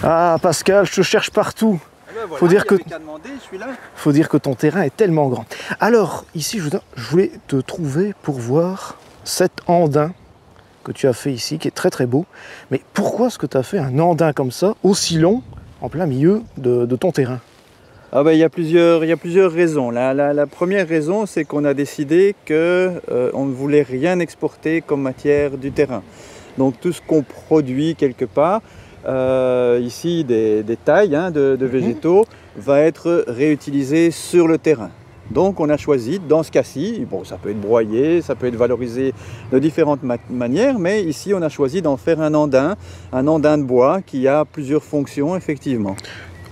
Ah Pascal, je te cherche partout. Voilà, Faut dire que demandé, je suis là. faut dire que ton terrain est tellement grand. Alors, ici, je voulais te trouver pour voir cet andin que tu as fait ici, qui est très très beau. Mais pourquoi est-ce que tu as fait un andin comme ça, aussi long, en plein milieu de ton terrain? Ah ben, il y a plusieurs raisons. La première raison, c'est qu'on a décidé qu'on ne voulait rien exporter comme matière du terrain. Donc tout ce qu'on produit quelque part, ici des tailles de végétaux, va être réutilisé sur le terrain. Donc on a choisi, dans ce cas-ci, bon, ça peut être broyé, ça peut être valorisé de différentes manières, mais ici on a choisi d'en faire un andin de bois qui a plusieurs fonctions effectivement.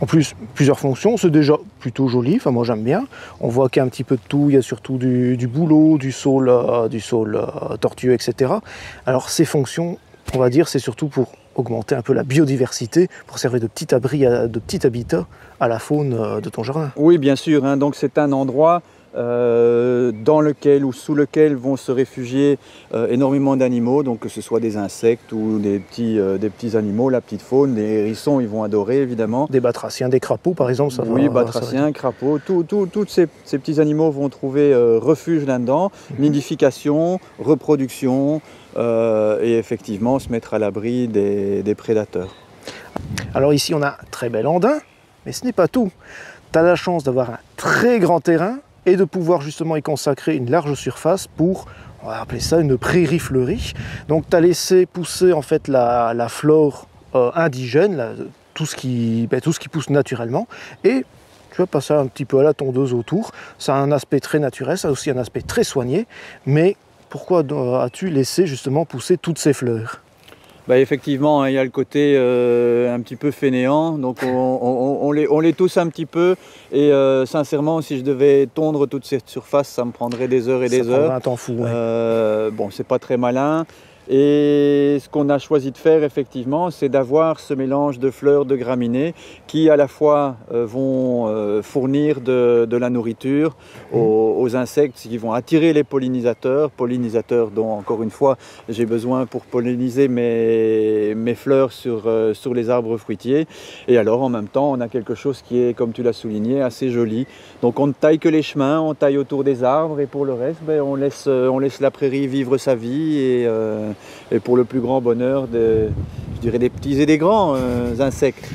En plus, plusieurs fonctions, c'est déjà plutôt joli, enfin moi j'aime bien. On voit qu'il y a un petit peu de tout, il y a surtout du bouleau, du saule tortueux, etc. Alors ces fonctions, on va dire, c'est surtout pour augmenter un peu la biodiversité, pour servir de petit abri, de petit habitat à la faune de ton jardin. Oui, bien sûr, donc c'est un endroit dans lequel ou sous lequel vont se réfugier énormément d'animaux, donc que ce soit des insectes ou des petits animaux, la petite faune, les hérissons, ils vont adorer évidemment. Des batraciens, des crapauds par exemple, ça oui, batraciens, crapauds, tous ces petits animaux vont trouver refuge là-dedans, nidification, reproduction et effectivement se mettre à l'abri des prédateurs. Alors ici on a un très bel andin, mais ce n'est pas tout. Tu as la chance d'avoir un très grand terrain et de pouvoir justement y consacrer une large surface pour, on va appeler ça une prairie fleurie. Donc tu as laissé pousser en fait la flore indigène, tout ce qui pousse naturellement, et tu vas passer un petit peu à la tondeuse autour. Ça a un aspect très naturel, ça a aussi un aspect très soigné, mais pourquoi as-tu laissé justement pousser toutes ces fleurs ? Bah effectivement, il y a le côté un petit peu fainéant, donc on les tousse un petit peu et sincèrement, si je devais tondre toute cette surface, ça me prendrait des heures et des heures. Ça prendrait un temps fou, ouais. Bon, c'est pas très malin. Et ce qu'on a choisi de faire effectivement, c'est d'avoir ce mélange de fleurs, de graminées qui à la fois vont fournir de la nourriture aux insectes qui vont attirer les pollinisateurs dont encore une fois j'ai besoin pour polliniser mes fleurs sur les arbres fruitiers. Et alors en même temps on a quelque chose qui est, comme tu l'as souligné, assez joli. Donc on ne taille que les chemins, on taille autour des arbres et pour le reste on laisse la prairie vivre sa vie et pour le plus grand bonheur je dirais des petits et des grands insectes.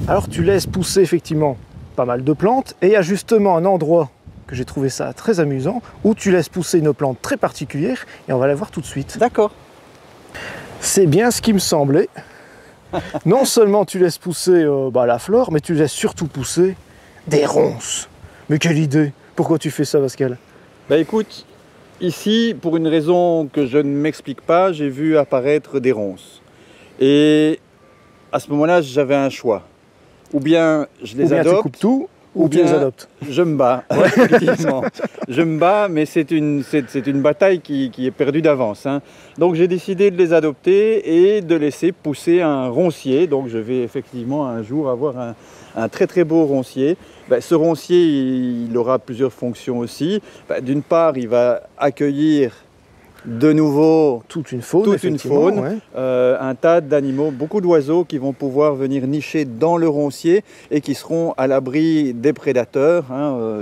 Alors tu laisses pousser effectivement pas mal de plantes et il y a justement un endroit que j'ai trouvé ça très amusant où tu laisses pousser une plante très particulière et on va la voir tout de suite. D'accord. C'est bien ce qui me semblait. Non seulement tu laisses pousser la flore, mais tu laisses surtout pousser des ronces. Mais quelle idée! Pourquoi tu fais ça, Pascal? Bah écoute, ici, pour une raison que je ne m'explique pas, j'ai vu apparaître des ronces. Et à ce moment-là, j'avais un choix. Ou bien je les adopte, tu coupes tout, ou bien tu les adoptes. Je me bats, ouais, effectivement. Je me bats, mais c'est une bataille qui est perdue d'avance. Donc j'ai décidé de les adopter et de laisser pousser un roncier. Donc je vais effectivement un jour avoir un très très beau roncier. Ce roncier, il aura plusieurs fonctions aussi. D'une part, il va accueillir de nouveau toute une faune, ouais. Un tas d'animaux, beaucoup d'oiseaux qui vont pouvoir venir nicher dans le roncier et qui seront à l'abri des prédateurs,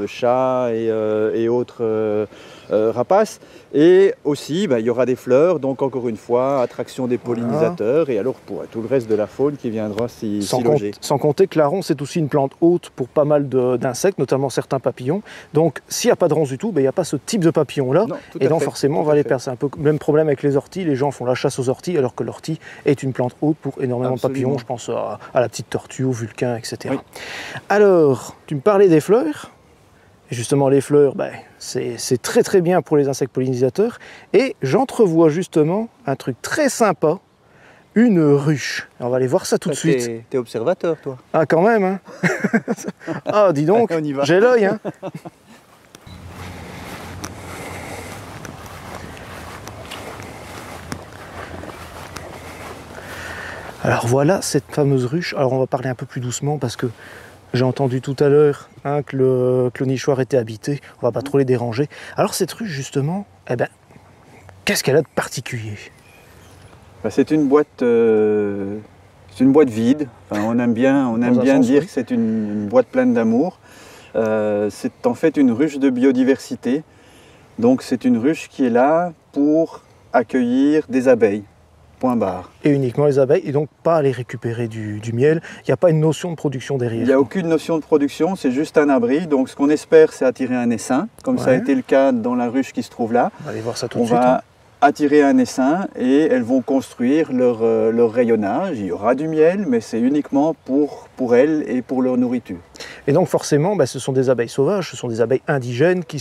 chats et autres rapaces. Et aussi, il y aura des fleurs, donc encore une fois, attraction des pollinisateurs, et alors pour tout le reste de la faune qui viendra s'y loger. Sans compter que la ronce est aussi une plante haute pour pas mal d'insectes, notamment certains papillons. Donc s'il n'y a pas de ronce du tout, il n'y a pas ce type de papillon-là, et donc forcément on va les perdre. C'est un peu le même problème avec les orties, les gens font la chasse aux orties, alors que l'ortie est une plante haute pour énormément de papillons, je pense à la petite tortue, au vulcain, etc. Oui. Alors, tu me parlais des fleurs. Et justement, les fleurs, c'est très très bien pour les insectes pollinisateurs. Et j'entrevois justement un truc très sympa, une ruche. Et on va aller voir ça tout de suite. T'es observateur, toi. Ah, quand même, hein. Ah, dis donc, j'ai l'œil, hein. Alors voilà cette fameuse ruche. Alors on va parler un peu plus doucement parce que j'ai entendu tout à l'heure que le nichoir était habité. On va pas trop les déranger. Alors cette ruche justement, qu'est-ce qu'elle a de particulier? C'est une boîte C'est une boîte vide. Enfin, on aime bien dire que c'est une boîte pleine d'amour. C'est en fait une ruche de biodiversité. Donc c'est une ruche qui est là pour accueillir des abeilles. Point barre. Et uniquement les abeilles, et donc pas aller récupérer du miel. Il n'y a pas une notion de production derrière. Il n'y a aucune notion de production, c'est juste un abri. Donc ce qu'on espère, c'est attirer un essaim, comme ça a été le cas dans la ruche qui se trouve là. On va aller voir ça tout de suite. On va attirer un essaim et elles vont construire leur rayonnage. Il y aura du miel, mais c'est uniquement pour elles et pour leur nourriture. Et donc forcément, ce sont des abeilles sauvages, ce sont des abeilles indigènes qui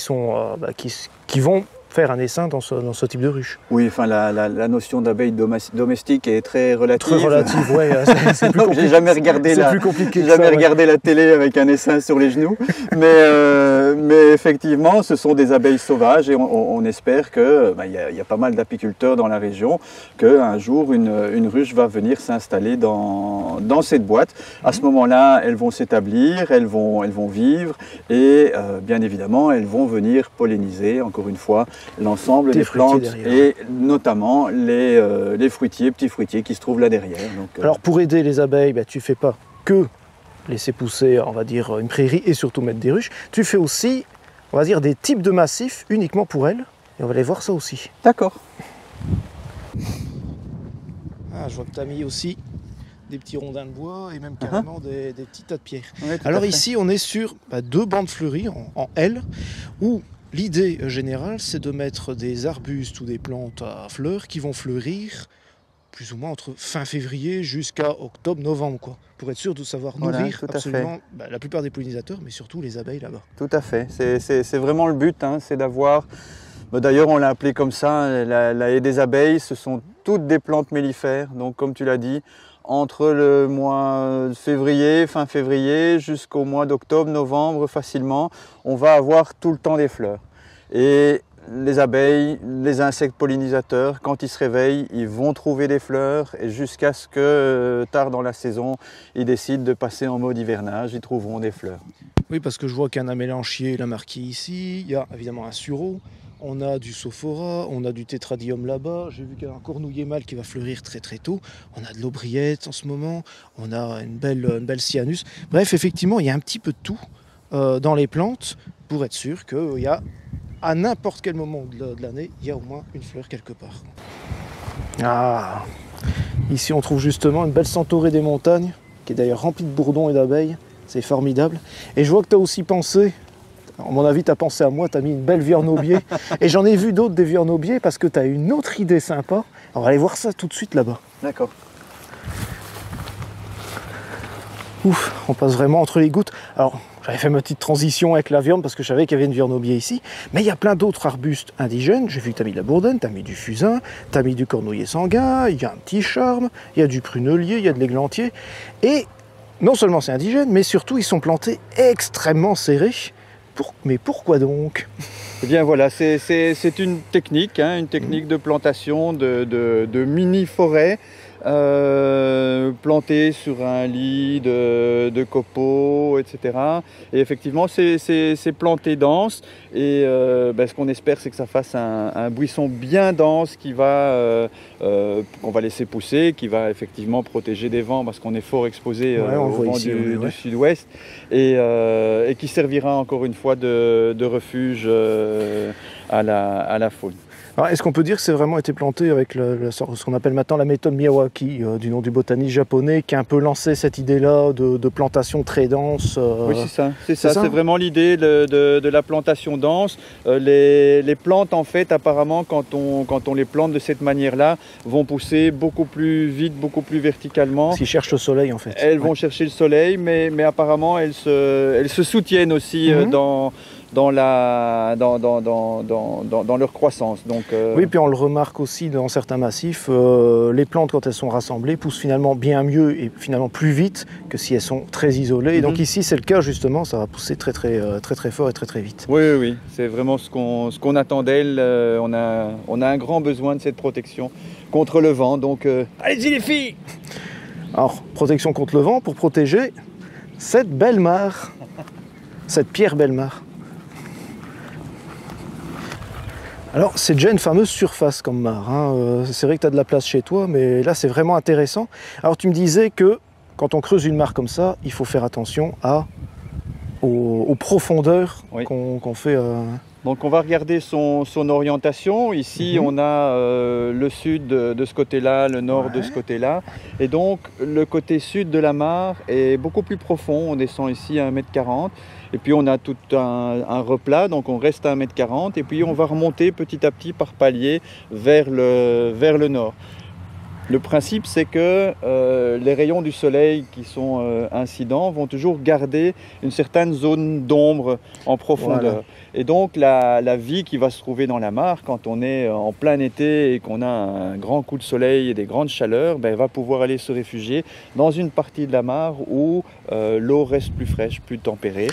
vont faire un essaim dans ce type de ruche. Oui, enfin la notion d'abeille domestique est très relative. Très relative, oui. C'est plus compliqué. J'ai jamais regardé la télé avec un essaim sur les genoux, mais effectivement, ce sont des abeilles sauvages et on espère que y a pas mal d'apiculteurs dans la région, qu'un jour une ruche va venir s'installer dans cette boîte. À ce moment-là, elles vont s'établir, elles vont vivre et bien évidemment, elles vont venir polliniser, encore une fois, l'ensemble des plantes et notamment les petits fruitiers qui se trouvent là derrière. Donc, alors pour aider les abeilles, tu ne fais pas que laisser pousser, on va dire, une prairie et surtout mettre des ruches. Tu fais aussi, on va dire, des types de massifs uniquement pour elles. Et on va aller voir ça aussi. D'accord. Je vois que tu as mis aussi des petits rondins de bois et même carrément des petits tas de pierres. Oui, alors ici, on est sur 2 bandes fleuries en L où l'idée générale, c'est de mettre des arbustes ou des plantes à fleurs qui vont fleurir plus ou moins entre fin février jusqu'à octobre-novembre, quoi, pour être sûr de savoir nourrir absolument la plupart des pollinisateurs, mais surtout les abeilles là-bas. Tout à fait, c'est vraiment le but, c'est d'avoir... D'ailleurs, on l'a appelé comme ça, la haie des abeilles, ce sont toutes des plantes mellifères, donc comme tu l'as dit, entre le mois de février, fin février, jusqu'au mois d'octobre, novembre, facilement, on va avoir tout le temps des fleurs. Et les abeilles, les insectes pollinisateurs, quand ils se réveillent, ils vont trouver des fleurs et jusqu'à ce que, tard dans la saison, ils décident de passer en mode hivernage, ils trouveront des fleurs. Oui, parce que je vois qu'il y a un amélanchier, la marquise ici, il y a évidemment un sureau. On a du sophora, on a du tétradium là-bas, j'ai vu qu'il y a un cornouiller mâle qui va fleurir très très tôt, on a de l'aubriette en ce moment, on a une belle cyanus. Bref, effectivement, il y a un petit peu de tout dans les plantes pour être sûr qu'il y a, à n'importe quel moment de l'année, il y a au moins une fleur quelque part. Ah, ici on trouve justement une belle centaurée des montagnes, qui est d'ailleurs remplie de bourdons et d'abeilles, c'est formidable. Et je vois que tu as aussi pensé... À mon avis, tu as pensé à moi, tu as mis une belle vierne-aubier. Et j'en ai vu d'autres des vierne-aubier parce que tu as une autre idée sympa. On va aller voir ça tout de suite là-bas. D'accord. Ouf, on passe vraiment entre les gouttes. Alors, j'avais fait ma petite transition avec la vierne parce que je savais qu'il y avait une vierne-aubier ici. Mais il y a plein d'autres arbustes indigènes. J'ai vu que tu as mis de la bourdonne, tu as mis du fusain, tu as mis du cornouiller sanguin, il y a un petit charme, il y a du prunelier, il y a de l'églantier. Et non seulement c'est indigène, mais surtout ils sont plantés extrêmement serrés. Mais pourquoi donc? Eh bien voilà, c'est une technique de plantation de mini-forêts plantées sur un lit de copeaux, etc. Et effectivement, c'est planté dense et ce qu'on espère, c'est que ça fasse un buisson bien dense qui va qu'on va laisser pousser, qui va effectivement protéger des vents parce qu'on est fort exposé au vent du sud-ouest et qui servira encore une fois de refuge à la faune. Est-ce qu'on peut dire que c'est vraiment été planté avec ce qu'on appelle maintenant la méthode Miyawaki, du nom du botaniste japonais, qui a un peu lancé cette idée-là de plantation très dense Oui, c'est ça. C'est vraiment l'idée de la plantation dense. Les plantes, en fait, apparemment, quand on les plante de cette manière-là, vont pousser beaucoup plus vite, beaucoup plus verticalement. Parce qu'ils cherchent le soleil, en fait. Elles vont chercher le soleil, mais apparemment, elles se soutiennent aussi dans leur croissance. Donc, Oui, puis on le remarque aussi dans certains massifs, les plantes quand elles sont rassemblées poussent finalement bien mieux et finalement plus vite que si elles sont très isolées. Et donc ici c'est le cas justement, ça va pousser très fort et très vite. Oui, c'est vraiment ce qu'on attend d'elles. On a un grand besoin de cette protection contre le vent. Donc allez-y les filles! Alors protection contre le vent pour protéger cette belle mare, cette pierre belle mare. Alors c'est déjà une fameuse surface comme mare, hein. C'est vrai que tu as de la place chez toi, mais là c'est vraiment intéressant. Alors tu me disais que quand on creuse une mare comme ça, il faut faire attention aux profondeurs qu'on fait. Donc on va regarder son orientation. Ici on a le sud de ce côté-là, le nord de ce côté-là. Et donc le côté sud de la mare est beaucoup plus profond. On descend ici à 1,40 m. Et puis on a tout un replat, donc on reste à 1,40 m. Et puis on va remonter petit à petit par paliers vers le nord. Le principe, c'est que les rayons du soleil qui sont incidents vont toujours garder une certaine zone d'ombre en profondeur. Voilà. Et donc la vie qui va se trouver dans la mare, quand on est en plein été et qu'on a un grand coup de soleil et des grandes chaleurs, va pouvoir aller se réfugier dans une partie de la mare où l'eau reste plus fraîche, plus tempérée.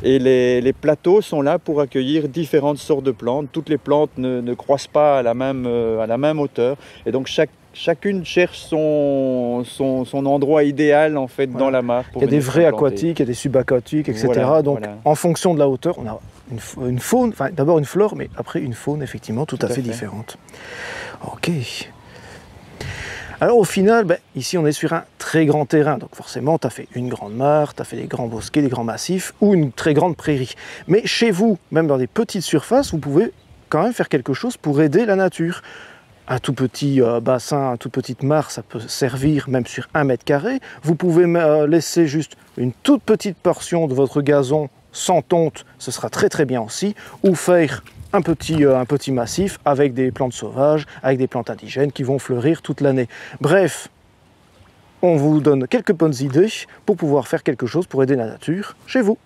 Et les plateaux sont là pour accueillir différentes sortes de plantes. Toutes les plantes ne croissent pas à la même hauteur. Et donc chacune cherche son endroit idéal en fait dans la mare. Il y a des vrais aquatiques, il y a des subaquatiques, etc. Donc en fonction de la hauteur, on a une faune, enfin d'abord une flore, mais après une faune effectivement tout à fait différente. Ok. Alors au final, ici on est sur un très grand terrain, donc forcément tu as fait une grande mare, tu as fait des grands bosquets, des grands massifs ou une très grande prairie. Mais chez vous, même dans des petites surfaces, vous pouvez quand même faire quelque chose pour aider la nature. Un tout petit bassin, une toute petite mare, ça peut servir même sur 1 m². Vous pouvez laisser juste une toute petite portion de votre gazon sans tonte, ce sera très très bien aussi. Ou faire un petit massif avec des plantes sauvages, avec des plantes indigènes qui vont fleurir toute l'année. Bref, on vous donne quelques bonnes idées pour pouvoir faire quelque chose pour aider la nature chez vous.